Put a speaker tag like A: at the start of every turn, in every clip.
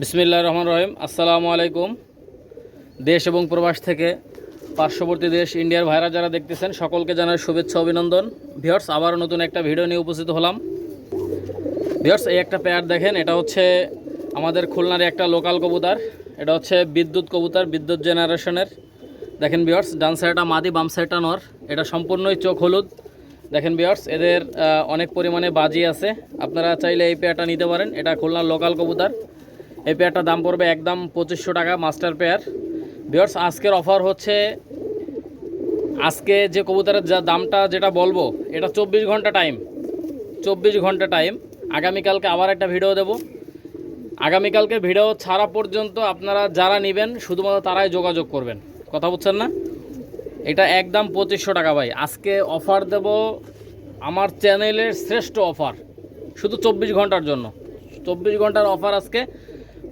A: বিসমিল্লাহির রহমানির রহিম। আসসালামু আলাইকুম। দেশ এবং প্রবাস থেকে পার্শ্ববর্তী দেশ ইন্ডিয়ার ভাইরা যারা দেখতেছেন সকলকে জানাই শুভেচ্ছা অভিনন্দন। ভিউয়ার্স, আবারও নতুন একটা ভিডিও নিয়ে উপস্থিত হলাম। ভিউয়ার্স, এই একটা পেয়ার দেখেন, এটা হচ্ছে আমাদের খুলনার একটা লোকাল কবুতর। এটা হচ্ছে বিদ্যুৎ কবুতর, বিদ্যুৎ জেনারেশনের। দেখেন ভিউয়ার্স, ডান সাইডটা মাদি, বাম সাইডটা নর। এটা সম্পূর্ণই চোখ হলুদ। দেখেন ভিউয়ার্স, এদের অনেক পরিমাণে বাজি আছে। আপনারা চাইলে এই পেয়ারটা নিতে পারেন। এটা খুলনার লোকাল কবুতর। এই পেয়ারটার দাম পড়বে একদম 2500 টাকা, মাস্টার পেয়ার। ভিউয়ার্স, আজকের অফার হচ্ছে, আজকে যে কবুতরের যা দামটা যেটা বলবো, এটা 24 ঘন্টা টাইম, 24 ঘন্টা টাইম। আগামীকালকে আবার একটা ভিডিও দেব। আগামীকালকে ভিডিও ছাড়া পর্যন্ত আপনারা যারা নেবেন শুধুমাত্র তারাই যোগাযোগ করবেন। কথা বুঝছেন না? এটা একদম 2500 টাকা ভাই। আজকে অফার দেব, আমার চ্যানেলের শ্রেষ্ঠ অফার, শুধু 24 ঘন্টার জন্য। 24 ঘন্টার অফার আজকে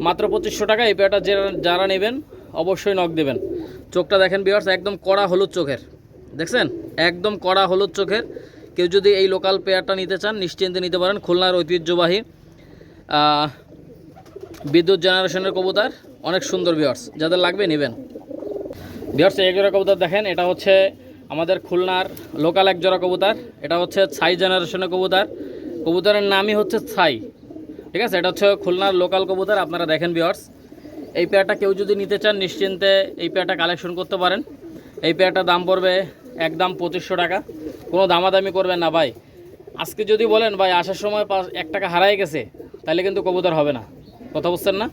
A: মাত্র 2500 টাকা। এই পেয়ারটা যারা নেবেন অবশ্যই নক দেবেন। চোখটা দেখেন ভিউয়ার্স, একদম কড়া হলুদ চোখের। দেখছেন, একদম কড়া হলুদ চোখের। কেউ যদি এই লোকাল পেয়ারটা নিতে চান নিশ্চিন্তে নিতে পারেন। খুলনার ঐতিহ্যবাহী বিদ্যুৎ জেনারেশনের কবুতর, অনেক সুন্দর। ভিউয়ার্স, যাদের লাগবে নেবেন। ভিউয়ার্স, এই জোড়া কবুতর দেখেন, এটা হচ্ছে আমাদের খুলনার লোকাল এক জোড়া কবুতর। এটা হচ্ছে ছাই জেনারেশনের কবুতর। কবুতরের নামই হচ্ছে ছাই, ঠিক আছে? এটা হচ্ছে খুলনার লোকাল কবুতর। আপনারা দেখেন ভিউয়ার্স, এই পেয়ারটা কেউ যদি নিতে চান নিশ্চিন্তে এই পেয়ারটা কালেকশন করতে পারেন। এই পেয়ারটার দাম পড়বে একদম 2500 টাকা। কোনো দামাদামি করবেন না ভাই। আজকে যদি বলেন ভাই আসার সময় 1 টাকা হারাই গেছে, তাহলে কিন্তু কবুতর হবে না। কথা বুঝছেন না?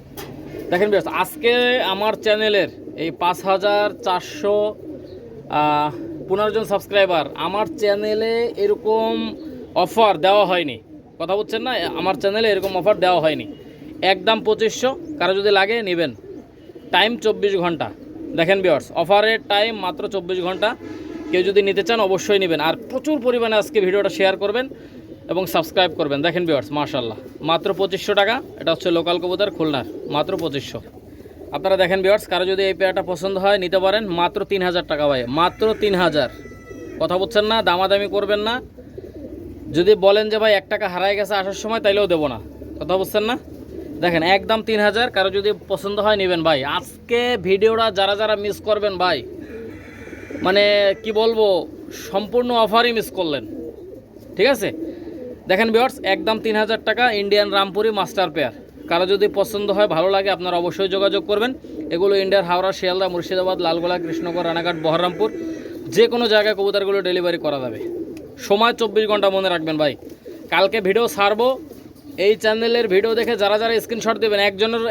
A: দেখেন ভিউয়ার্স, আজকে আমার চ্যানেলের এই 5415 জন সাবস্ক্রাইবার, আমার চ্যানেলে এরকম অফার দেওয়া হয়নি। কথা বুঝছেন না? আমার চ্যানেলে এরকম অফার দেওয়া হয়নি। একদম 2500। কারো যদি লাগে নেবেন। টাইম 24 ঘন্টা। দেখেন ভিউয়ার্স, অফারের টাইম মাত্র 24 ঘন্টা। কেউ যদি নিতে চান অবশ্যই নেবেন। আর প্রচুর পরিমাণে আজকে ভিডিওটা শেয়ার করবেন এবং সাবস্ক্রাইব করবেন। দেখেন ভিউয়ার্স, মাশাআল্লাহ, মাত্র 2500 টাকা। এটা হচ্ছে লোকাল কবুতর খুলনার, মাত্র 2500। আপনারা দেখেন ভিউয়ার্স, কারো যদি এই পেয়ারটা পছন্দ হয় নিতে পারেন। মাত্র 3000 টাকা ভাই, মাত্র 3000। কথা বুঝছেন না? দামাদামি করবেন না। যদি বলেন যে ভাই 1 টাকা হারাই গেছে আসার সময়, তাইলেও দেবো না। কথা বুঝছেন না? দেখেন, একদম 3000। কারো যদি পছন্দ হয় নেবেন ভাই। আজকে ভিডিওটা যারা যারা মিস করবেন ভাই, মানে কি বলবো, সম্পূর্ণ অফারই মিস করলেন। ঠিক আছে? দেখেন ভিউয়ার্স, একদম 3000 টাকা, ইন্ডিয়ান রামপুরি মাস্টার পেয়ার। কারো যদি পছন্দ হয়, ভালো লাগে, আপনারা অবশ্যই যোগাযোগ করবেন। এগুলো ইন্ডিয়ার হাওড়া, শিয়ালদা, মুর্শিদাবাদ, লালগোলা, কৃষ্ণগড়, রানাঘাট, বহরমপুর, যে কোনো জায়গায় কবুতরগুলো ডেলিভারি করা যাবে। সময় 24 ঘন্টা, মনে রাখবেন ভাই। কালকে ভিডিও ছাড়বো, এই চ্যানেলের ভিডিও দেখে যারা যারা স্ক্রিনশট দেবেন,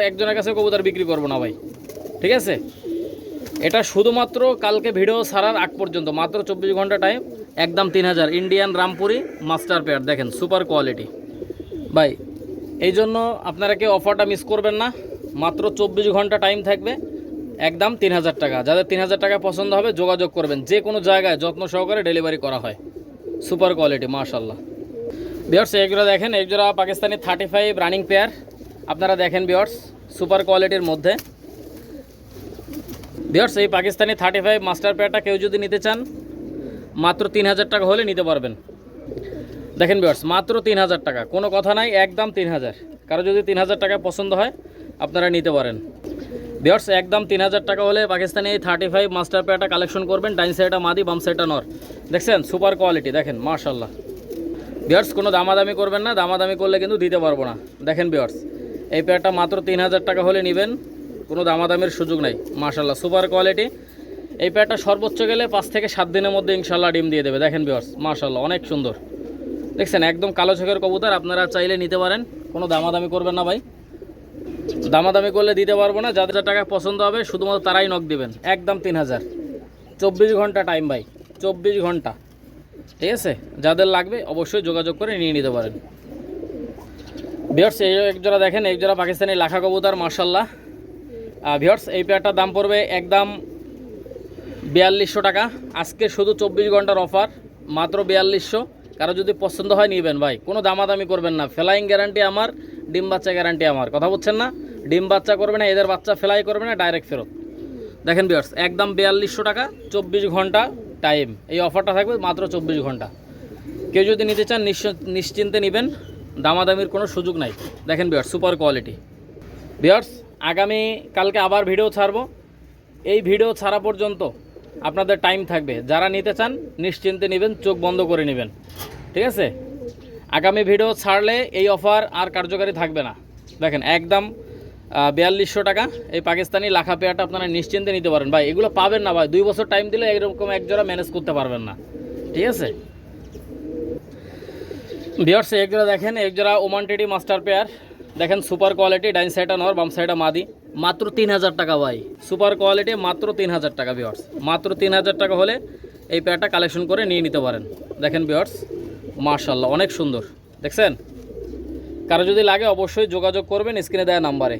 A: একজনের কাছে কবুতর বিক্রি করবো না ভাই। ঠিক আছে? এটা শুধুমাত্র কালকে ভিডিও ছাড়ার আগ পর্যন্ত, মাত্র 24 ঘন্টা টাইম। একদম 3000, ইন্ডিয়ান রামপুরি মাস্টার পেয়ার। দেখেন, সুপার কোয়ালিটি ভাই। এই জন্য আপনারা কেউ অফারটা মিস করবেন না। মাত্র 24 ঘন্টা টাইম থাকবে, একদম 3000 টাকা। যাদের 3000 টাকা পছন্দ হবে যোগাযোগ করবেন। যে কোনো জায়গায় যত্ন সহকারে ডেলিভারি করা হয়। সুপার কোয়ালিটি, মাশাআল্লাহ। ভিউয়ার্স, এইগুলো দেখেন, এইগুলো পাকিস্তানি 35 রানিং পেয়ার। আপনারা দেখেন ভিউয়ার্স, সুপার কোয়ালিটির মধ্যে। ভিউয়ার্স, এই পাকিস্তানি 35 মাস্টার পেয়ারটা কেউ যদি নিতে চান মাত্র 3000 টাকা হলে নিতে পারবেন। দেখেন ভিউয়ার্স, মাত্র 3000 টাকা, কোনো কথা নাই, একদম 3000। কারো যদি 3000 টাকা পছন্দ হয় আপনারা নিতে পারেন। ভিউয়ার্স, একদম 3000 টাকা হলে পাকিস্তানি এই 35 মাস্টার পেয়ারটা কালেকশন করবেন। ডাইন সাইডটা মাদি, বাম সাইডটা নর। দেখছেন, সুপার কোয়ালিটি। দেখেন, মাশাআল্লাহ। ভিউয়ার্স, কোনো দামাদামি করবেন না। দামাদামি করলে কিন্তু দিতে পারবো না। দেখেন ভিউয়ার্স, এই পেয়ারটা মাত্র 3000 টাকা হলে নেবেন। কোনো দামাদামির সুযোগ নাই। মাশাআল্লাহ, সুপার কোয়ালিটি। এই পেয়ারটা সর্বোচ্চ গেলে 5 থেকে 7 দিনের মধ্যে ইনশাআল্লাহ ডিম দিয়ে দেবে। দেখেন ভিউয়ার্স, মাশাআল্লাহ, অনেক সুন্দর। দেখছেন, একদম কালো চোখের কবুতর। আপনারা চাইলে নিতে পারেন। কোনো দামাদামি করবেন না ভাই। দামাদামি করলে দিতে পারবো না। যাদের টাকা পছন্দ হবে শুধুমাত্র তারাই নক দিবেন। একদম 3000, 24 ঘন্টা টাইম ভাই, 24 ঘন্টা। ঠিক আছে? যাদের লাগবে অবশ্যই যোগাযোগ করে নিয়ে নিতে পারেন। ভিউয়ার্স, এই একজোড়া দেখেন, একজোড়া পাকিস্তানি লাখা কবুতর, মাশাআল্লাহ। ভিউয়ার্স, এই পেয়ারটার দাম পড়বে একদম 4200 টাকা। আজকে শুধু 24 ঘন্টার অফার, মাত্র 4200। কারো যদি পছন্দ হয় নেবেন ভাই। কোনো দামাদামি করবেন না। ফ্লাইং গ্যারান্টি আমার, ডিম বাচ্চা গ্যারান্টি আমার। কথা বুঝছেন না? ডিম বাচ্চা করবে না, এদের বাচ্চা ফ্লাই করবে না, ডাইরেক্ট ফেরত। দেখেন ভিউয়ার্স, একদম 4200 টাকা, 24 ঘন্টা টাইম। এই অফারটা থাকবে মাত্র 24 ঘন্টা। কেউ যদি নিতে চান নিশ্চিন্তে নেবেন। দামাদামির কোনো সুযোগ নাই। দেখেন ভিউয়ার্স, সুপার কোয়ালিটি। ভিউয়ার্স আগামী কালকে আবার ভিডিও ছাড়বো। এই ভিডিও ছাড়া পর্যন্ত আপনাদের টাইম থাকবে, যারা নিতে চান নিশ্চিন্তে নেবেন, চোখ বন্ধ করে নেবেন, ঠিক আছে? আগামী ভিডিও ছাড়লে এই অফার আর কার্যকারী থাকবে না। দেখেন একদম 4200 টাকা এই পাকিস্তানি লাখা পেয়ারটা আপনারা নিশ্চিন্তে নিতে পারেন ভাই। এগুলো পাবেন না ভাই, 2 বছর টাইম দিলে এরকম একজোড়া ম্যানেজ করতে পারবেন না, ঠিক আছে? ভিউয়ার্স একজোড়া দেখেন, একজোড়া ওমান টেডি মাস্টার পেয়ার দেখেন, সুপার কোয়ালিটি, ডাইন সাইডটা নর, বাম সাইডটা মাদি, মাত্র 3000 টাকা ভাই। সুপার কোয়ালিটি মাত্র 3000 টাকা ভিউয়ার্স, মাত্র 3000 টাকা হলে এই পেয়ারটা কালেকশন করে নিয়ে নিতে পারেন। দেখেন ভিউয়ার্স মাশাআল্লাহ অনেক সুন্দর, দেখছেন? কারো যদি লাগে অবশ্যই যোগাযোগ করবেন স্ক্রিনে দেওয়া নাম্বারে।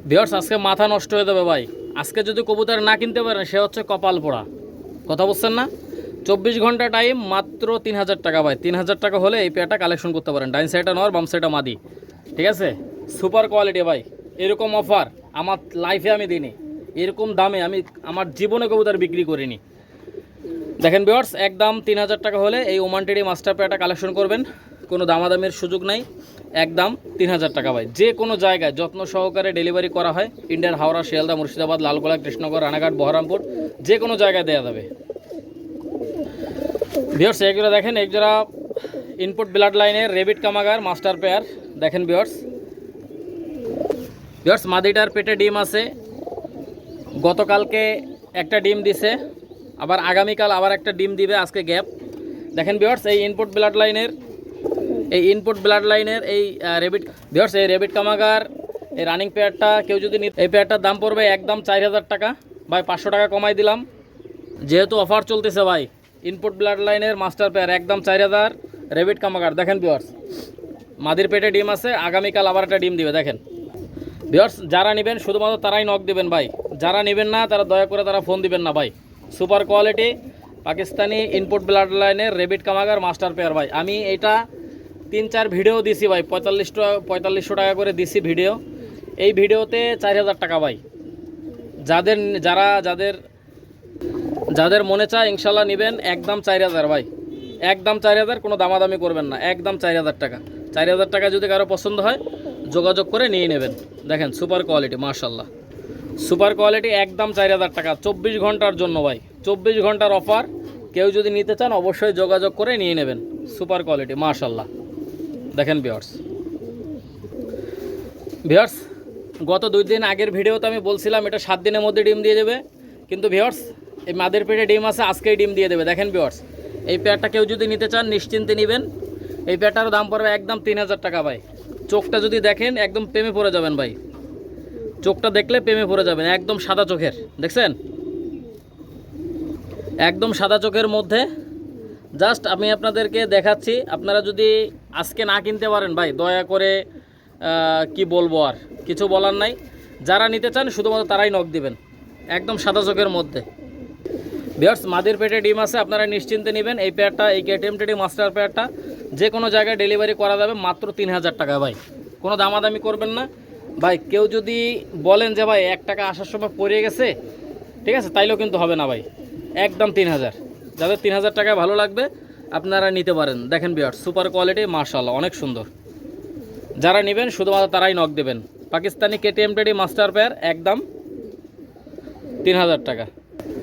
A: ভিউয়ার্স আজকে মাথা নষ্ট হয়ে যাবে ভাই, আজকে যদি কবুতর না কিনতে পারেন সে হচ্ছে কপাল পোড়া, কথা বলছেন না? 24 ঘন্টা টাইম, মাত্র 3000 টাকা ভাই। 3000 টাকা হলে এই পেয়ারটা কালেকশন করতে পারেন, ডাইন সাইডটা নর, বাম সাইডটা মাদি, ঠিক আছে? সুপার কোয়ালিটি ভাই, এরকম অফার আমার লাইফে আমি দিইনি, এরকম দামে আমি আমার জীবনে কবুতর বিক্রি করিনি। দেখেন ভিউয়ার্স একদম 3000 টাকা হলে এই ওমান টেডি মাস্টার পেয়ারটা কালেকশন করবেন, কোনো দামাদামের সুযোগ নাই, একদম 3000 টাকা ভাই। যে কোনো জায়গায় যত্ন সহকারে ডেলিভারি করা হয়, ইন্ডিয়ার হাওড়া, শিয়ালদা, মুর্শিদাবাদ, লালগোলা, কৃষ্ণনগর, রানাঘাট, বহরমপুর, যে কোনো জায়গায় দেওয়া যাবে। ভিউয়ার্স একজোড়া দেখেন, একজোড়া ইনপুট ব্লাড লাইনের রেবিট কামাগার মাস্টার পেয়ার দেখেন ভিউয়ার্স। ভিউয়ার্স মাদিটার পেটে ডিম আছে, গতকালকে একটা ডিম দিছে, আবার আগামীকাল আবার একটা ডিম দিবে, আজকে গ্যাপ। দেখেন ভিউয়ার্স এই ইনপুট ব্লাড লাইনের এই রেবিট, ভিউয়ার্স এই রেবিট কামাগার এই রানিং পেয়ারটা কেউ যদি এই পেয়ারটার দাম পড়বে একদম 4000 টাকা ভাই, 500 টাকা কমাই দিলাম যেহেতু অফার চলতেছে ভাই। ইনপুট ব্লাড লাইনের মাস্টার পেয়ার একদম 4000 রেবিট কামাগার। দেখেন ভিউয়ার্স মাদির পেটে ডিম আছে, আগামীকাল আবার একটা ডিম দিবে। দেখেন ভিউয়ার্স যারা নেবেন শুধুমাত্র তারাই নক দিবেন ভাই, যারা নেবেন না তারা দয়া করে তারা ফোন দিবেন না ভাই। Super quality Pakistani input blood লাইনের রেবিট কামাগার মাস্টার পেয়ার ভাই। আমি এটা 3-4 ভিডিও দিছি ভাই, 4500 টাকা করে দিছি ভিডিও। এই ভিডিওতে 4000 টাকা ভাই। যাদের মনে চায় ইনশাল্লাহ নেবেন, একদম 4000 ভাই, একদম 4000, কোনো দামাদামি করবেন না, একদম 4000 টাকা। 4000 টাকা যদি কারো পছন্দ হয় যোগাযোগ করে নিয়ে নেবেন। দেখেন সুপার কোয়ালিটি মাশাআল্লাহ, সুপার কোয়ালিটি একদম 4000 টাকা 24 ঘন্টার জন্য ভাই, 24 ঘন্টার অফার। কেউ যদি নিতে চান অবশ্যই যোগাযোগ করে নিয়ে নেবেন। সুপার কোয়ালিটি মাশাআল্লাহ। দেখেন ভিউয়ার্স গত 2 দিন আগের ভিডিওতে আমি বলছিলাম এটা 7 দিনের মধ্যে ডিম দিয়ে দেবে, কিন্তু ভিউয়ার্স এই মাদের পেটে ডিম আছে, আজকেই ডিম দিয়ে দেবে। দেখেন ভিউয়ার্স এই পেয়ারটা কেউ যদি নিতে চান নিশ্চিন্তে নেবেন। এই পেয়ারটার দাম পড়বে একদম 3000 টাকা ভাই। চোখটা যদি দেখেন একদম প্রেমে পড়ে যাবেন ভাই, চোখটা দেখলে প্রেমে পড়ে যাবেন, একদম সাদা চোখের, দেখছেন? একদম সাদা চোখের মধ্যে। জাস্ট আমি আপনাদেরকে দেখাচ্ছি, আপনারা যদি আজকে না কিনতে পারেন ভাই দয়া করে কি বলবো, আর কিছু বলার নাই। যারা নিতে চান শুধুমাত্র তারাই নক দিবেন, একদম সাদা চোখের মধ্যে। ভিউয়ার্স মাদির পেটে ডিম আছে, আপনারা নিশ্চিন্তে নেবেন। এই পেয়ারটা এই কেটিএম টেডি মাস্টার পেয়ারটা যে কোনো জায়গায় ডেলিভারি করা যাবে মাত্র 3000 টাকা ভাই, কোনো দামাদামি করবেন না ভাই। কেউ যদি বলেন যে ভাই 1 টাকা আসার সময় পড়ে গেছে, ঠিক আছে, তাইলেও কিন্তু হবে না ভাই, একদম 3000। যাদের 3000 টাকায় ভালো লাগবে আপনারা নিতে পারেন। দেখেন ভিউয়ার্স সুপার কোয়ালিটি মাশাআল্লাহ অনেক সুন্দর। যারা নেবেন শুধুমাত্র তারাই নক দেবেন। Pakistani KTM teddy master pair একদম 3000 টাকা।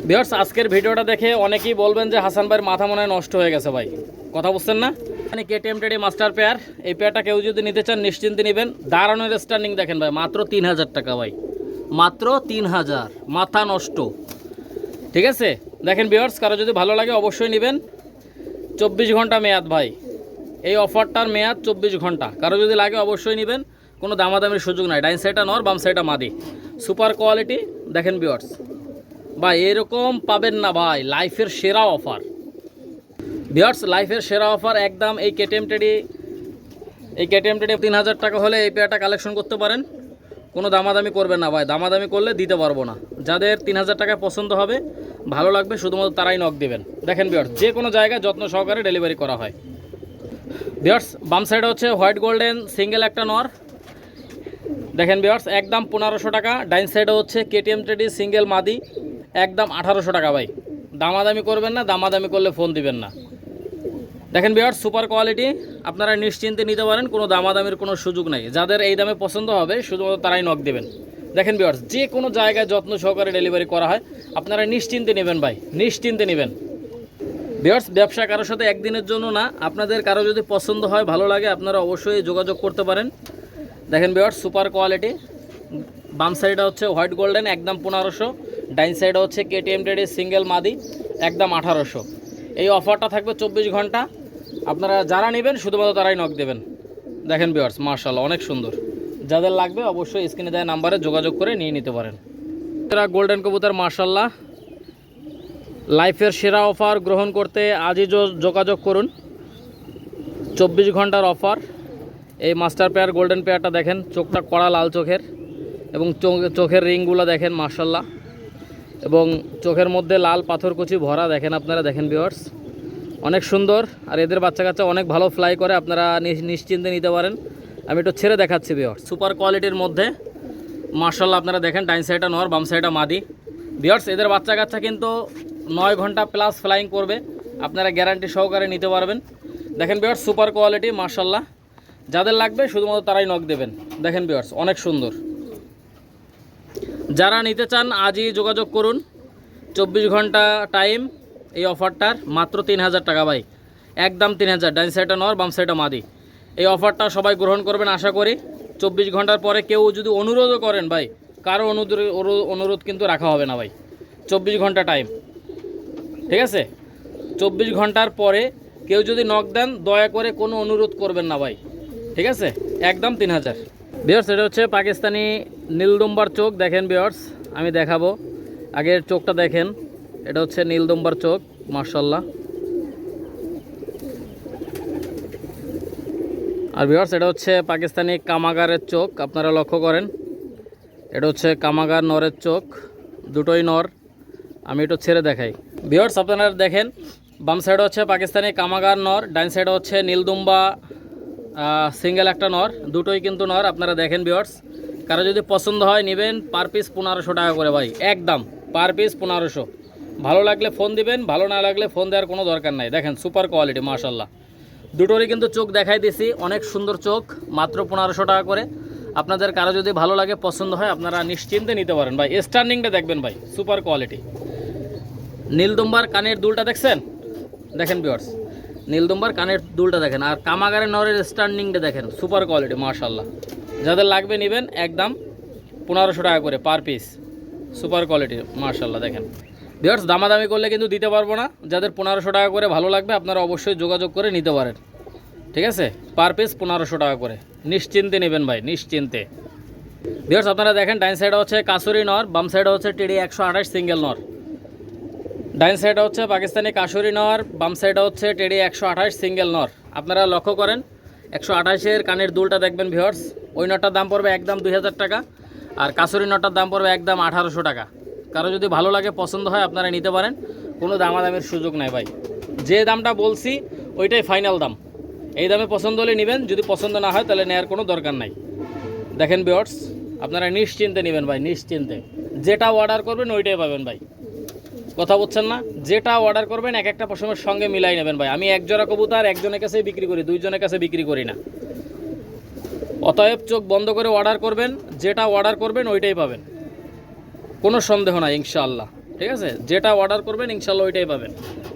A: ভিউয়ার্স আজকের ভিডিওটা দেখে অনেকেই বলবেন যে হাসান ভাইয়ের মাথা মনে হয় নষ্ট হয়ে গেছে ভাই, কথা বুঝছেন না? মানে কেটিএম টেডি মাস্টার পেয়ার এই পেয়ারটা কেউ যদি নিতে চান নিশ্চিন্তে নেবেন। দাঁড়ানোর স্ট্যান্ডিং দেখেন ভাই, মাত্র 3000 টাকা ভাই, মাত্র 3000, মাথা নষ্ট, ঠিক আছে? দেখেন ভিউয়ার্স কারো যদি ভালো লাগে অবশ্যই নেবেন। 24 ঘন্টা মেয়াদ ভাই, এই অফারটার মেয়াদ 24 ঘন্টা। কারো যদি লাগে অবশ্যই নেবেন, কোনো দামাদামির সুযোগ নাই। ডাইন সাইডটা নর, বাম সাইডটা মাদি, সুপার কোয়ালিটি। দেখেন ভিউয়ার্স ভাই এরকম পাবেন না ভাই, লাইফের সেরা অফার ভিউয়ার্স, লাইফের সেরা অফার একদম। এই কেটিএম টেডি 3000 টাকা হলে এই পেয়ারটা কালেকশন করতে পারেন, কোনো দামাদামি করবেন না ভাই, দামাদামি করলে দিতে পারবো না। যাদের 3000 টাকা পছন্দ হবে, ভালো লাগবে, শুধুমাত্র তারাই নক দেবেন। দেখেন ভিউয়ার্স যে কোনো জায়গায় যত্ন সহকারে ডেলিভারি করা হয়। ভিউয়ার্স বাম সাইডে হচ্ছে হোয়াইট গোল্ডেন সিঙ্গেল একটা নর, দেখেন ভিউয়ার্স একদম 1500 টাকা। ডাইন সাইডে হচ্ছে কেটিএম টেডি সিঙ্গেল মাদি, একদম 1800 টাকা ভাই। দামাদামি করবেন না, দামাদামি করলে ফোন দিবেন না। দেখেন ভিউয়ার্স, সুপার কোয়ালিটি, আপনারা নিশ্চিন্তে নিতে পারেন, কোনো দামাদামির কোনো সুযোগ নাই। যাদের এই দামে পছন্দ হবে শুধুমাত্র তারাই নক দেবেন। দেখেন ভিউয়ার্স, যে কোনো জায়গায় যত্ন সহকারে ডেলিভারি করা হয়, আপনারা নিশ্চিন্তে নেবেন ভাই, নিশ্চিন্তে নেবেন। ভিউয়ার্স, ব্যবসা কারোর সাথে একদিনের জন্য না, আপনাদের কারো যদি পছন্দ হয়, ভালো লাগে, আপনারা অবশ্যই যোগাযোগ করতে পারেন। দেখেন ভিউয়ার্স, সুপার কোয়ালিটি, বাম সাইডে হচ্ছে হোয়াইট গোল্ডেন, একদম 1500, ডাইন সাইডে হচ্ছে কেটিএম টেডি সিঙ্গেল মাদি, একদম 1800। এই অফারটা থাকবে 24 ঘন্টা। আপনারা যারা নেবেন শুধুমাত্র তারাই নক দেবেন। দেখেন ভিউয়ার্স, মাশাআল্লাহ অনেক সুন্দর। যাদের লাগবে অবশ্যই স্ক্রিনে দেওয়া নাম্বারে যোগাযোগ করে নিয়ে নিতে পারেন। এরা গোল্ডেন কবুতর, মাশাআল্লাহ, লাইফের সেরা অফার গ্রহণ করতে আজই যোগাযোগ করুন। 24 ঘন্টার অফার। এই মাস্টার পেয়ার গোল্ডেন পেয়ারটা দেখেন, চোখটা কড়া লাল চোখের, এবং চোখের রিংগুলো দেখেন মাশাআল্লাহ, এবং চোখের মধ্যে লাল পাথরকুচি ভরা দেখেন আপনারা। দেখেন ভিউয়ার্স, অনেক সুন্দর। আর এদের বাচ্চা কাচ্চা অনেক ভালো ফ্লাই করে, আপনারা নিশ্চিন্তে নিতে পারেন। আমি একটু ছেড়ে দেখাচ্ছি ভিউয়ার্স, সুপার কোয়ালিটির মধ্যে মাশাআল্লাহ। আপনারা দেখেন, ডাইন সাইডটা নর, বাম সাইডটা মাদি। ভিউয়ার্স, এদের বাচ্চা কাচ্চা কিন্তু 9 ঘন্টা প্লাস ফ্লাইং করবে, আপনারা গ্যারান্টি সহকারে নিতে পারবেন। দেখেন ভিউয়ার্স, সুপার কোয়ালিটি, মাশাআল্লাহ। যাদের লাগবে শুধুমাত্র তারাই নক দেবেন। দেখেন ভিউয়ার্স, অনেক সুন্দর। যারা নিতে চান আজই যোগাযোগ করুন। 24 ঘন্টা টাইম এই অফারটার, মাত্র 3000 টাকা ভাই, একদম 3000। ডাইন সাইডটা নর, বাম সাইডটা মাদি। এই অফারটা সবাই গ্রহণ করবেন আশা করি। 24 ঘন্টার পরে কেউ যদি অনুরোধও করেন ভাই, কারো অনুরোধ কিন্তু রাখা হবে না ভাই। 24 ঘন্টা টাইম, ঠিক আছে? 24 ঘন্টার পরে কেউ যদি নক দেন, দয়া করে কোনো অনুরোধ করবেন না ভাই, ঠিক আছে? একদম 3000। ভিউয়ার্স, এটা হচ্ছে পাকিস্তানি নীলদুম্বার চোখ। দেখেন ভিউয়ার্স, আমি দেখাবো, আগের চোখটা দেখেন। এটা হচ্ছে নীলদুম্বার চোখ, মাশাআল্লাহ। আর ভিউয়ার্স, এটা হচ্ছে পাকিস্তানি কামাগারের চোখ, আপনারা লক্ষ্য করেন। এটা হচ্ছে কামাগার নরের চোখ, দুটোই নর। আমি একটু ছেড়ে দেখাই ভিউয়ার্স, আপনারা দেখেন। বাম সাইডে হচ্ছে পাকিস্তানি কামাগার নর, ডাইন সাইডে হচ্ছে নীলদুম্বা সিঙ্গেল একটা নর, দুটোই কিন্তু নর। আপনারা দেখেন ভিউয়ার্স, কারো যদি পছন্দ হয় নেবেন। পার পিস 1500 টাকা করে ভাই, একদম পার পিস 1500। ভালো লাগলে ফোন দিবেন, ভালো না লাগলে ফোন দেওয়ার কোনো দরকার নাই। দেখেন সুপার কোয়ালিটি, মাশাআল্লাহ। দুটোরই কিন্তু চোখ দেখাই দিছি, অনেক সুন্দর চোখ, মাত্র 1500 টাকা করে। আপনাদের কারো যদি ভালো লাগে, পছন্দ হয়, আপনারা নিশ্চিন্তে নিতে পারেন ভাই। স্ট্যান্ডিংটা দেখবেন ভাই, সুপার কোয়ালিটি। নীলদুম্বার কানের দুলটা দেখছেন? দেখেন ভিউয়ার্স, নীলদুম্বার কানের দুলটা দেখেন। আর কামাগারের নরের স্ট্যান্ডিংটা দেখেন, সুপার কোয়ালিটি, মাশাআল্লাহ। যাদের লাগবে নেবেন, একদম 1500 টাকা করে পার পিস, সুপার কোয়ালিটি, মাশাআল্লাহ। দেখেন ভিউয়ার্স, দামাদামি করলে কিন্তু দিতে পারবো না। যাদের 1500 টাকা করে ভালো লাগবে, আপনারা অবশ্যই যোগাযোগ করে নিতে পারেন, ঠিক আছে? পার পিস 1500 টাকা করে, নিশ্চিন্তে নেবেন ভাই, নিশ্চিন্তে। ভিউয়ার্স, আপনারা দেখেন, ডাইন সাইডে হচ্ছে কাসুরি নর, বাম সাইডে হচ্ছে টিডি 128 সিঙ্গেল নর। ডাইন সাইডে হচ্ছে পাকিস্তানি কাসুরি নর, বাম সাইডে হচ্ছে টেডি 128 সিঙ্গেল নর। আপনারা লক্ষ্য করেন, 128-এর কানের দুলটা দেখবেন ভিউয়ার্স। ওই নটটার দাম পড়বে একদম 2000 টাকা, আর কাসুরি নটটার দাম পড়বে একদম 1800 টাকা। কারো যদি ভালো লাগে, পছন্দ হয়, আপনারা নিতে পারেন, কোনো দামাদামের সুযোগ নাই ভাই। যে দামটা বলছি ওইটাই ফাইনাল দাম। এই দামে পছন্দ হলে নেবেন, যদি পছন্দ না হয় তাহলে নেওয়ার কোনো দরকার নাই। দেখেন ভিউয়ার্স, আপনারা নিশ্চিন্তে নেবেন ভাই, নিশ্চিন্তে। যেটা অর্ডার করবেন ওইটাই পাবেন ভাই, কথা বলছেন না? যেটা অর্ডার করবেন এক একটা পশমের সঙ্গে মিলাই নেবেন ভাই। আমি এক জোড়া কবুতর একজনের কাছে বিক্রি করি, দুইজনের কাছে বিক্রি করি না। অতএব চোখ বন্ধ করে অর্ডার করবেন, যেটা অর্ডার করবেন ওইটাই পাবেন, কোনো সন্দেহ নাই ইনশাআল্লাহ, ঠিক আছে? যেটা অর্ডার করবেন ইনশাআল্লাহ ওইটাই পাবেন।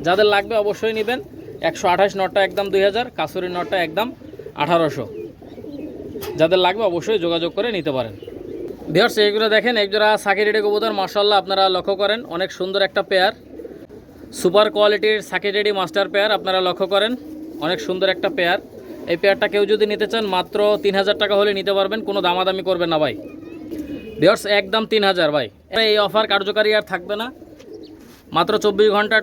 A: যাদের লাগবে অবশ্যই নেবেন। 128 নটটা একদম 2000, কাসুরি নটটা একদম 1800। যাদের লাগবে অবশ্যই যোগাযোগ করে নিতে পারেন। ভিউয়ার্স, এইগুলো দেখেন, একজোড়া সাকিরেডি কবুতর, মাশাআল্লাহ। আপনারা লক্ষ্য করেন, অনেক সুন্দর একটা পেয়ার, সুপার কোয়ালিটির সাকিরেডি মাস্টার পেয়ার। আপনারা লক্ষ্য করেন, অনেক সুন্দর একটা পেয়ার। এই পেয়ারটা কেউ যদি নিতে চান, মাত্র 3000 টাকা হলে নিতে পারবেন, কোনো দামাদামি করবেন না ভাই। ভিউয়ার্স, একদম 3000 ভাই। এই অফার কার্যকারী আর থাকবে না, মাত্র 24 ঘন্টা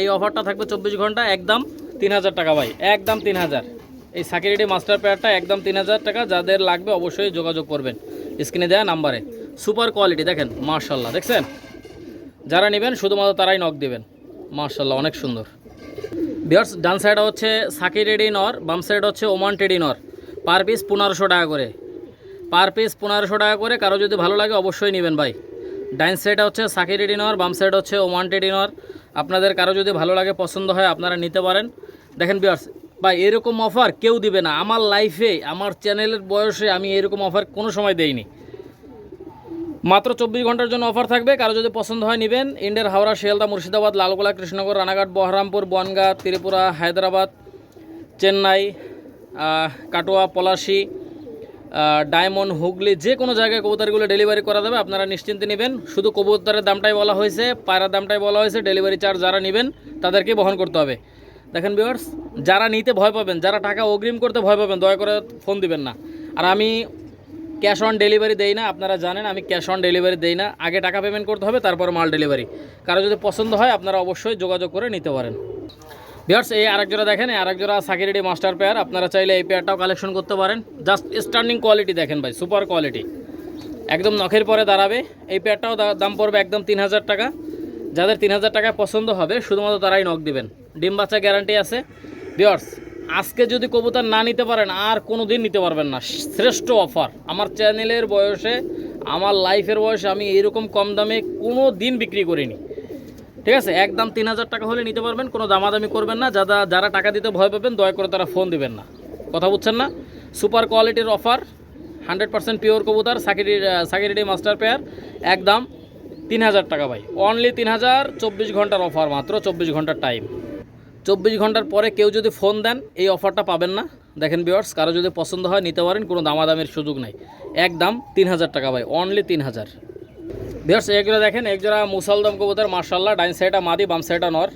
A: এই অফারটা থাকবে, 24 ঘন্টা, একদম 3000 টাকা ভাই, একদম 3000। এই সাকিরেডি মাস্টার পেয়ারটা একদম 3000 টাকা। যাদের লাগবে অবশ্যই যোগাযোগ করবেন স্ক্রিনে দেওয়া নাম্বারে। সুপার কোয়ালিটি দেখেন, মাশাআল্লাহ। দেখছেন? যারা নেবেন শুধুমাত্র তারাই নক দেবেন, মাশাআল্লাহ, অনেক সুন্দর। ভিউয়ার্স, ডান সাইডে হচ্ছে সাকিরেডি নর, বাম সাইড হচ্ছে ওমান টেডি নর। পার পিস 1500 টাকা করে, পার পিস 1500 টাকা করে। কারো যদি ভালো লাগে অবশ্যই নেবেন ভাই। ডাইন সাইডে হচ্ছে সাকিরেডি নর, বাম সাইড হচ্ছে ওমান টেডি নর। আপনাদের কারো যদি ভালো লাগে, পছন্দ হয়, আপনারা নিতে পারেন। দেখেন ভিউয়ার্স, ভাই এরকম অফার কেউ দিবে না আমার লাইফে, আমার চ্যানেলের বয়সে আমি এরকম অফার কোনো সময় দেইনি। মাত্র 24 ঘন্টার জন্য অফার থাকবে। কারো যদি পছন্দ হয় নেবেন। ইন্ডিয়ার হাওড়া, শিয়ালদা, মুর্শিদাবাদ, লালগোলা, কৃষ্ণনগর, রানাঘাট, বহরমপুর, বনগাঁ, ত্রিপুরা, হায়দ্রাবাদ, চেন্নাই, কাটোয়া, পলাশী, ডায়মন্ড, হুগলি, যে কোনো জায়গায় কবুতরগুলো ডেলিভারি করা যাবে। আপনারা নিশ্চিন্তে নেবেন। শুধু কবুতরের দামটাই বলা হয়েছে, পায়রার দামটাই বলা হয়েছে। ডেলিভারি চার্জ যারা নেবেন তাদেরকে বহন করতে হবে। দেখেন ভিউয়ার্স, যারা নিতে ভয় পাবেন, যারা টাকা অগ্রিম করতে ভয় পাবেন, দয়া করে ফোন দিবেন না। আর আমি ক্যাশ অন ডেলিভারি দেই না, আপনারা জানেন আমি ক্যাশ অন ডেলিভারি দেই না। আগে টাকা পেমেন্ট করতে হবে, তারপর মাল ডেলিভারি। কারো যদি পছন্দ হয় আপনারা অবশ্যই যোগাযোগ করে নিতে পারেন। ভিউয়ার্স, এই আরেক জোড়া দেখেন, আরেক জোড়া সাকিরেডি মাস্টার পেয়ার। আপনারা চাইলে এই পেয়ারটাও কালেকশন করতে পারেন। জাস্ট স্ট্যান্ডিং কোয়ালিটি দেখেন ভাই, সুপার কোয়ালিটি, একদম নখের পরে দাঁড়াবে। এই পেয়ারটাও দাম পড়বে একদম 3000 টাকা। যাদের 3000 টাকায় পছন্দ হবে শুধুমাত্র তারাই নক দিবেন। ডিম বাচ্চা গ্যারান্টি আছে। ভিউয়ার্স, আজকে যদি কবুতর না নিতে পারেন আর কোনো দিন নিতে পারবেন না। শ্রেষ্ঠ অফার আমার চ্যানেলের বয়সে, আমার লাইফের বয়সে আমি এরকম কম দামে কোনো দিন বিক্রি করিনি। ঠিক আছে, একদম 3000 টাকা হলে নিতে পারবেন, কোনো দামাদামি করবেন না। যারা টাকা দিতে ভয় পাবেন দয়া করে তারা ফোন দিবেন না। কথা বুঝছেন না? সুপার কোয়ালিটির অফার, 100% পিওর কবুতর, সাকিরেডি মাস্টার পেয়ার, একদম 3000 টাকা ভাই, অনলি 3000। 24 ঘন্টার অফার, মাত্র 24 ঘন্টার টাইম। 24 ঘন্টার পরে কেউ যদি ফোন দেন এই অফারটা পাবেন না। দেখেন ভিউয়ার্স, কারো যদি পছন্দ হয় নিতে পারেন, কোনো দামাদামির সুযোগ নাই। একদম 3000 টাকা ভাই, অনলি 3000। ভিউয়ার্স, এগুলো দেখেন, একজোড়া মুসালদম কবুতর, মার্শাল্লাহ। ডাইন সাইডটা মাদি, বাম সাইডটা নর।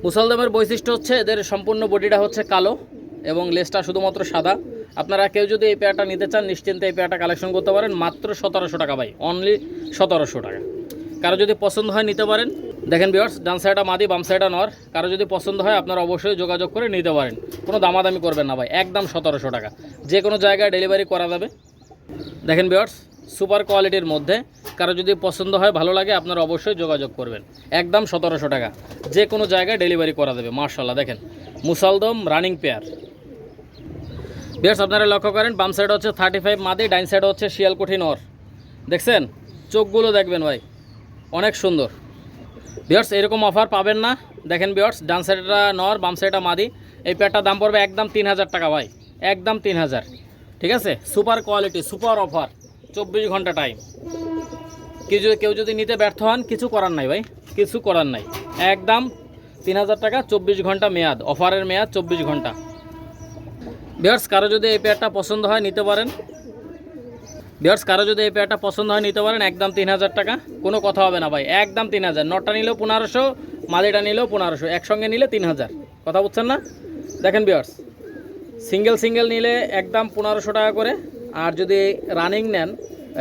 A: মুসালদমের বৈশিষ্ট্য হচ্ছে এদের সম্পূর্ণ বডিটা হচ্ছে কালো এবং লেজটা শুধুমাত্র সাদা। আপনারা কেউ যদি এই পেয়ারটা নিতে চান নিশ্চিন্তে এই পেয়ারটা কালেকশন করতে পারেন, মাত্র 1700 টাকা ভাই, অনলি 1700 টাকা। কারো যদি পছন্দ হয় নিতে পারেন। দেখেন ভিউয়ার্স, ডান সাইডটা মাদি, বাম সাইডটা নর। কারো যদি পছন্দ হয় আপনারা অবশ্যই যোগাযোগ করে নিতে পারেন, কোনো দামাদামি করবেন না ভাই, একদম 1700 টাকা। যে কোনো জায়গায় ডেলিভারি করা যাবে। দেখেন ভিউয়ার্স, সুপার কোয়ালিটির মধ্যে কারো যদি পছন্দ হয়, ভালো লাগে, আপনারা অবশ্যই যোগাযোগ করবেন। একদম 1700 টাকা, যে কোনো জায়গায় ডেলিভারি করা যাবে। মার্শাল্লাহ, দেখেন মুসালদম রানিং পেয়ার। ভিউয়ার্স, আপনারা লক্ষ্য করেন, বাম সাইড হচ্ছে 35 মাদি, ডাইন সাইড হচ্ছে শিয়ালকুঠি নর। দেখছেন, চোখগুলো দেখবেন ভাই, অনেক সুন্দর। ভিউয়ার্স, এরকম অফার পাবেন না। দেখেন ভিউয়ার্স, ডান সাইডটা নর, বাম সাইডটা মাদি। এই পেয়ারটার দাম পড়বে একদম 3000 টাকা ভাই, একদম 3000। ঠিক আছে, সুপার কোয়ালিটি, সুপার অফার, 24 ঘন্টা টাইম। কেউ যদি নিতে ব্যর্থ হন, কিছু করার নাই ভাই, কিছু করার নাই। একদম 3000 টাকা, 24 ঘন্টা মেয়াদ, অফারের মেয়াদ 24 ঘন্টা। ভিউয়ার্স, কারো যদি এই পেয়ারটা পছন্দ হয় নিতে পারেন। ভিউয়ার্স, কারো যদি এই পেয়ারটা পছন্দ হয় নিতে পারেন, একদম 3000 টাকা, কোনো কথা হবে না ভাই, একদম 3000। নটটা নিলেও 1500, মাদিটা নিলেও 1500, একসঙ্গে নিলে 3000। কথা বুঝছেন না? দেখেন ভিউয়ার্স, সিঙ্গেল নিলে একদম 1500 টাকা করে, আর যদি রানিং নেন,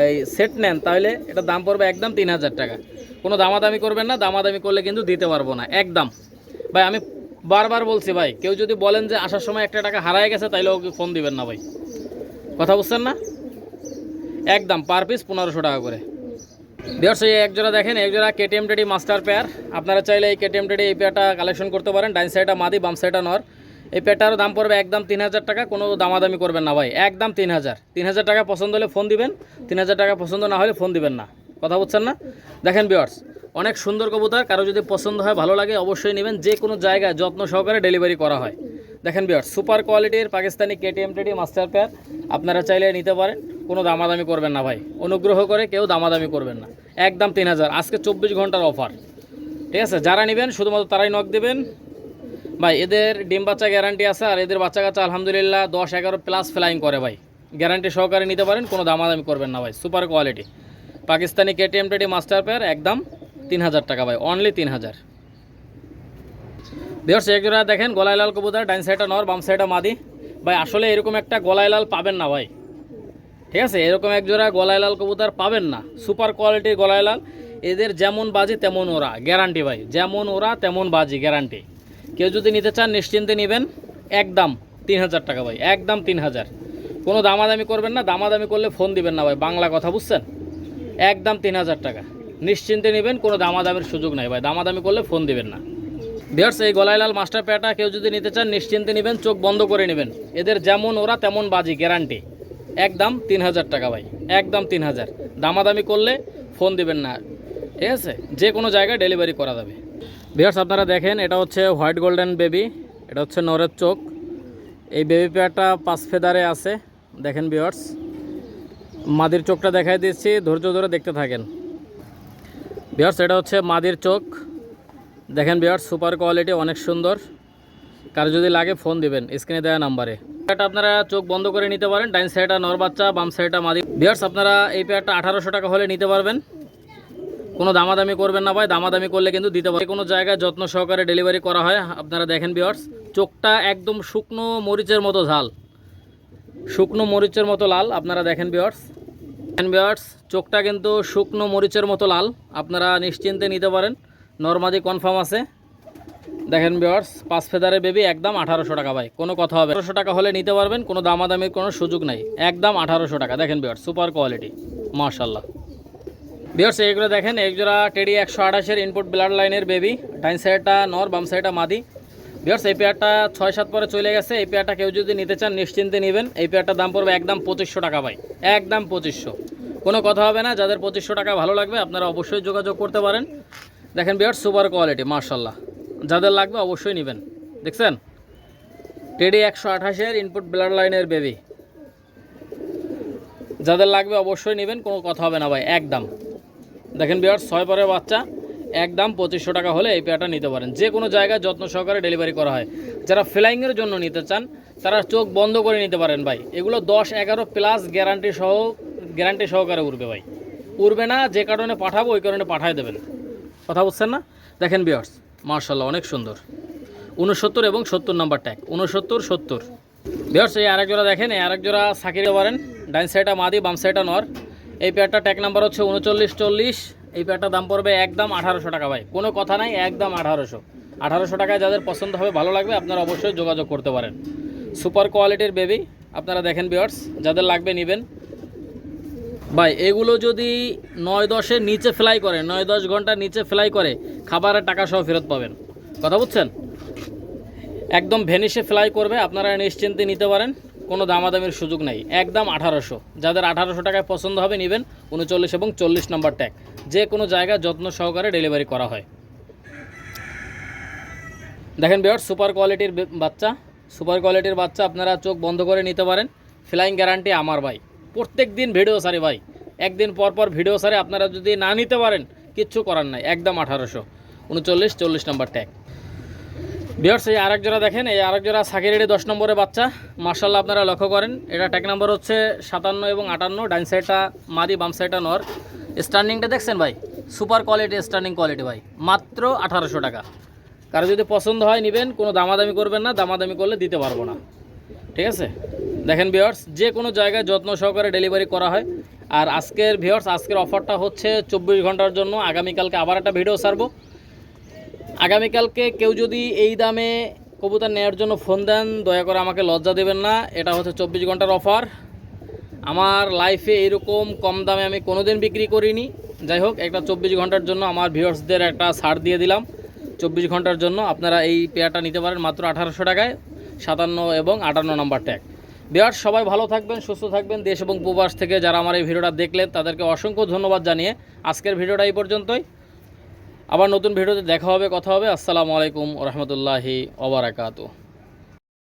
A: এই সেট নেন, তাহলে এটার দাম পড়বে একদম 3000 টাকা। কোনো দামাদামি করবেন না, দামাদামি করলে কিন্তু দিতে পারবো না একদম। ভাই আমি বারবার বলছি ভাই, কেউ যদি বলেন যে আসার সময় একটা টাকা হারায় গেছে, তাইলে ওকে ফোন দিবেন না ভাই। কথা বুঝছেন না? একদম পার পিস 1500 টাকা করে। ভিউয়ার্স, এই একজোড়া দেখেন, একজোড়া কেটিএম টেডি মাস্টার পেয়ার। আপনারা চাইলে এই কেটিএম টেডি এই পেয়ারটা কালেকশন করতে পারেন। ডাইন সাইডটা মাদি, বাম সাইডটা নর। এই পেয়ারটারও দাম পড়বে একদম 3000 টাকা, কোনো দামাদামি করবেন না ভাই, একদম 3000। 3000 টাকা পছন্দ হলে ফোন দিবেন, 3000 টাকা পছন্দ না হলে ফোন দিবেন না। কথা বুঝছেন না? দেখেন ভিউয়ার্স, অনেক সুন্দর কবুতর, কারো যদি পছন্দ হয়, ভালো লাগে, অবশ্যই নেবেন। যে কোনো জায়গায় যত্ন সহকারে ডেলিভারি করা হয়। দেখেন ভিউয়ার্স, সুপার কোয়ালিটির Pakistani KTM teddy master pair, আপনারা চাইলে নিতে পারেন, কোনো দামাদামি করবেন না ভাই, অনুগ্রহ করে কেউ দামাদামি করবেন না। একদম 3000, আজকে 24 ঘন্টার অফার। ঠিক আছে, যারা নেবেন শুধুমাত্র তারাই নক দেবেন ভাই। এদের ডিম বাচ্চা গ্যারান্টি আছে, আর এদের বাচ্চা কাচ্চা আলহামদুলিল্লাহ 10-11 প্লাস ফ্লাইং করে ভাই। গ্যারান্টি সহকারে নিতে পারেন, কোনো দামাদামি করবেন না ভাই। Super quality Pakistani KTM teddy master pair, একদম 3000 টাকা ভাই, অনলি 3000। ভিউয়ার্স, একজোড়া দেখেন গলায় লাল কবুতর, ডাইন সাইডটা নর, বাম সাইডটা মাদি। ভাই আসলে এরকম একটা গলায় লাল পাবেন না ভাই। ঠিক আছে, এরকম একজোড়া গলায় লাল কবুতর পাবেন না, সুপার কোয়ালিটির গলায় লাল। এদের যেমন বাজি তেমন ওরা, গ্যারান্টি ভাই, যেমন ওরা তেমন বাজি, গ্যারান্টি। কেউ যদি নিতে চান নিশ্চিন্তে নেবেন, একদম 3000 টাকা ভাই, একদম 3000। কোনো দামাদামি করবেন না, দামাদামি করলে ফোন দিবেন না ভাই, বাংলা কথা বুঝছেন? একদম 3000 টাকা, নিশ্চিন্তে নেবেন, কোনো দামাদামির সুযোগ নাই ভাই, দামাদামি করলে ফোন দিবেন না। ভিউয়ার্স, এই গলায় লাল মাস্টার পেয়ারটা কেউ যদি নিতে চান নিশ্চিন্তে নেবেন, চোখ বন্ধ করে নেবেন। এদের যেমন ওরা তেমন বাজি, গ্যারান্টি। একদম 3000 টাকা ভাই, একদম 3000। দামাদামি করলে ফোন দিবেন না। ঠিক আছে, যে কোনো জায়গায় ডেলিভারি করা যাবে। ভিউয়ার্স, আপনারা দেখেন, এটা হচ্ছে হোয়াইট গোল্ডেন বেবি, এটা হচ্ছে নরের চোখ। এই বেবি পেয়ারটা 5 ফেদারে আছে। দেখেন ভিউয়ার্স, মাদির চোখটা দেখাই দিচ্ছি, ধৈর্য ধরে দেখতে থাকেন ভিউয়ার্স। এটা হচ্ছে মাদির চোখ। দেখেন ভিউয়ার্স, সুপার কোয়ালিটি, অনেক সুন্দর। কার যদি লাগে ফোন দিবেন স্ক্রিনে দেওয়া নাম্বারে। এটা আপনারা চোখ বন্ধ করে নিতে পারেন। ডাইন সাইডটা নর বাচ্চা, বাম সাইডটা মাদি। ভিউয়ার্স, আপনারা এই পেয়ারটা 1800 টাকা হলে নিতে পারবেন। কোনো দামাদামি করবেন না ভাই, দামাদামি করলে কিন্তু দিতে পারবেন। কোনো জায়গায় যত্ন সহকারে ডেলিভারি করা হয়। আপনারা দেখেন ভিউয়ার্স, চোখটা একদম শুকনো মরিচের মতো ঝাল, শুকনো মরিচের মতো লাল। আপনারা দেখেন ভিউয়ার্স, চোখটা কিন্তু শুকনো মরিচের মতো লাল। আপনারা নিশ্চিন্তে নিতে পারেন, নরমাদি কনফার্ম আছে। দেখেন ভিউয়ার্স, 5 ফেদারের বেবি, একদম 1800 টাকা ভাই, কোনো কথা হবে। 1800 টাকা হলে নিতে পারবেন, কোনো দামাদামির কোনো সুযোগ নাই, একদম 1800 টাকা। দেখেন ভিউয়ার্স, সুপার কোয়ালিটি, মাশাআল্লাহ। ভিউয়ার্স, এইগুলো দেখেন, এক জোড়া টেডি 128-এর ইনপুট ব্লাড লাইনের বেবি। ডাইন সাইডটা নর, বাম সাইডটা মাদি। ভিউয়ার্স, এই পেয়ারটা 6-7 পরে চলে গেছে। এই পেয়ারটা কেউ যদি নিতে চান নিশ্চিন্তে নেবেন। এই পেয়ারটার দাম পড়বে একদম 2500 টাকা ভাই, একদম 2500, কোনো কথা হবে না। যাদের 2500 টাকা ভালো লাগবে আপনারা অবশ্যই যোগাযোগ করতে পারেন। দেখেন ভিউয়ার্স, সুপার কোয়ালিটি, মাশাআল্লাহ। যাদের লাগবে অবশ্যই নেবেন। দেখছেন, টেডি 128-এর ইনপুট ব্লাড লাইনের বেবি, যাদের লাগবে অবশ্যই নেবেন, কোনো কথা হবে না ভাই, একদম। দেখেন ভিউয়ার্স, 6 পরের বাচ্চা, একদম 2500 টাকা হলে এই পেয়ারটা নিতে পারেন। যে কোনো জায়গায় যত্ন সহকারে ডেলিভারি করা হয়। যারা ফ্লাইংয়ের জন্য নিতে চান তারা চোখ বন্ধ করে নিতে পারেন ভাই। এগুলো 10-11 প্লাস গ্যারান্টি সহকারে উড়বে ভাই, উড়বে না। যে কারণে পাঠাবো ওই কারণে পাঠায় দেবেন, কথা বুঝছেন না? দেখেন ভিউয়ার্স, মাশাআল্লাহ, অনেক সুন্দর। 69 এবং 70 নাম্বার ট্যাগ, 69 70। ভিউয়ার্স, এই আরেক জোড়া দেখেন, এই আরেক জোড়া সাকিরে পারেন। ডাইন সাইডটা মাদি, বাম সাইডটা নর। এই পেয়ারটা ট্যাগ নাম্বার হচ্ছে 3940। এই পেয়ারটার দাম পড়বে একদম 1800 টাকা ভাই, কোনো কথা নাই, একদম 1800 টাকায় যাদের পছন্দ হবে, ভালো লাগবে, আপনারা অবশ্যই যোগাযোগ করতে পারেন। সুপার কোয়ালিটির বেবি, আপনারা দেখেন ভিউয়ার্স, যাদের লাগবে নেবেন ভাই। এগুলো যদি 9-10-এর নিচে ফ্লাই করে, 9-10 ঘন্টার নিচে ফ্লাই করে, খাবারের টাকা সহ ফেরত পাবেন, কথা বুঝছেন? একদম ভেনিশে ফ্লাই করবে, আপনারা নিশ্চিন্তে নিতে পারেন, কোনো দামাদামির সুযোগ নাই, একদম 1800। যাদের 1800 টাকায় পছন্দ হবে নেবেন। 39 এবং 40 নাম্বার ট্যাগ, যে কোনো জায়গায় যত্ন সহকারে ডেলিভারি করা হয়। দেখেন ভিউয়ার্স, সুপার কোয়ালিটির বাচ্চা, সুপার কোয়ালিটির বাচ্চা, আপনারা চোখ বন্ধ করে নিতে পারেন। ফ্লাইং গ্যারান্টি আমার ভাই, প্রত্যেক দিন ভিডিও সারি ভাই, একদিন পর পর ভিডিও সারি। আপনারা যদি না নিতে পারেন কিচ্ছু করার নাই, একদম 1800, 39 40 নাম্বার ট্যাগ। ভিউয়ার্স, এই আরেক জোড়া দেখেন, এই আরেক জোড়া সাকিরেডি 10 নম্বরের বাচ্চা, মাশাআল্লাহ। আপনারা লক্ষ্য করেন, এটা ট্যাগ নাম্বার হচ্ছে 57 এবং 58। ডাইন সাইডটা মাদি, বাম সাইডটা নর। স্ট্যান্ডিংটা দেখছেন ভাই, সুপার কোয়ালিটি, স্ট্যান্ডিং কোয়ালিটি ভাই, মাত্র 1800 টাকা। কারো যদি পছন্দ হয় নেবেন, কোনো দামাদামি করবেন না, দামাদামি করলে দিতে পারবো না, ঠিক আছে? দেখেন ভিউয়ার্স, যে কোনো জায়গায় যত্ন সহকারে ডেলিভারি করা হয়। আর আজকের ভিউয়ার্স, আজকের অফারটা হচ্ছে 24 ঘন্টার জন্য। আগামীকালকে আবার একটা ভিডিও ছাড়বো। আগামীকালকে কেউ যদি এই দামে কবুতর নেওয়ার জন্য ফোন দেন, দয়া করে আমাকে লজ্জা দেবেন না। এটা হচ্ছে 24 ঘন্টার অফার। আমার লাইফে এরকম কম দামে আমি কোনোদিন বিক্রি করিনি। যাই হোক, একটা 24 ঘন্টার জন্য আমার ভিউয়ার্সদের একটা ছাড় দিয়ে দিলাম। 24 ঘন্টার জন্য আপনারা এই পেয়ারটা নিতে পারেন মাত্র 1800 টাকায়, 57 এবং 58 নাম্বার ট্যাগ। ভিউয়ার্স, সবাই ভালো থাকবেন, সুস্থ থাকবেন। দেশ এবং প্রবাস থেকে যারা আমার এই ভিডিওটা দেখলেন তাদেরকে অসংখ্য ধন্যবাদ জানিয়ে আজকের ভিডিওটা এই পর্যন্তই। আবার নতুন ভিডিওতে দেখা হবে, কথা হবে। আসসালামু আলাইকুম ওয়া রাহমাতুল্লাহি ওয়া বারাকাতুহু।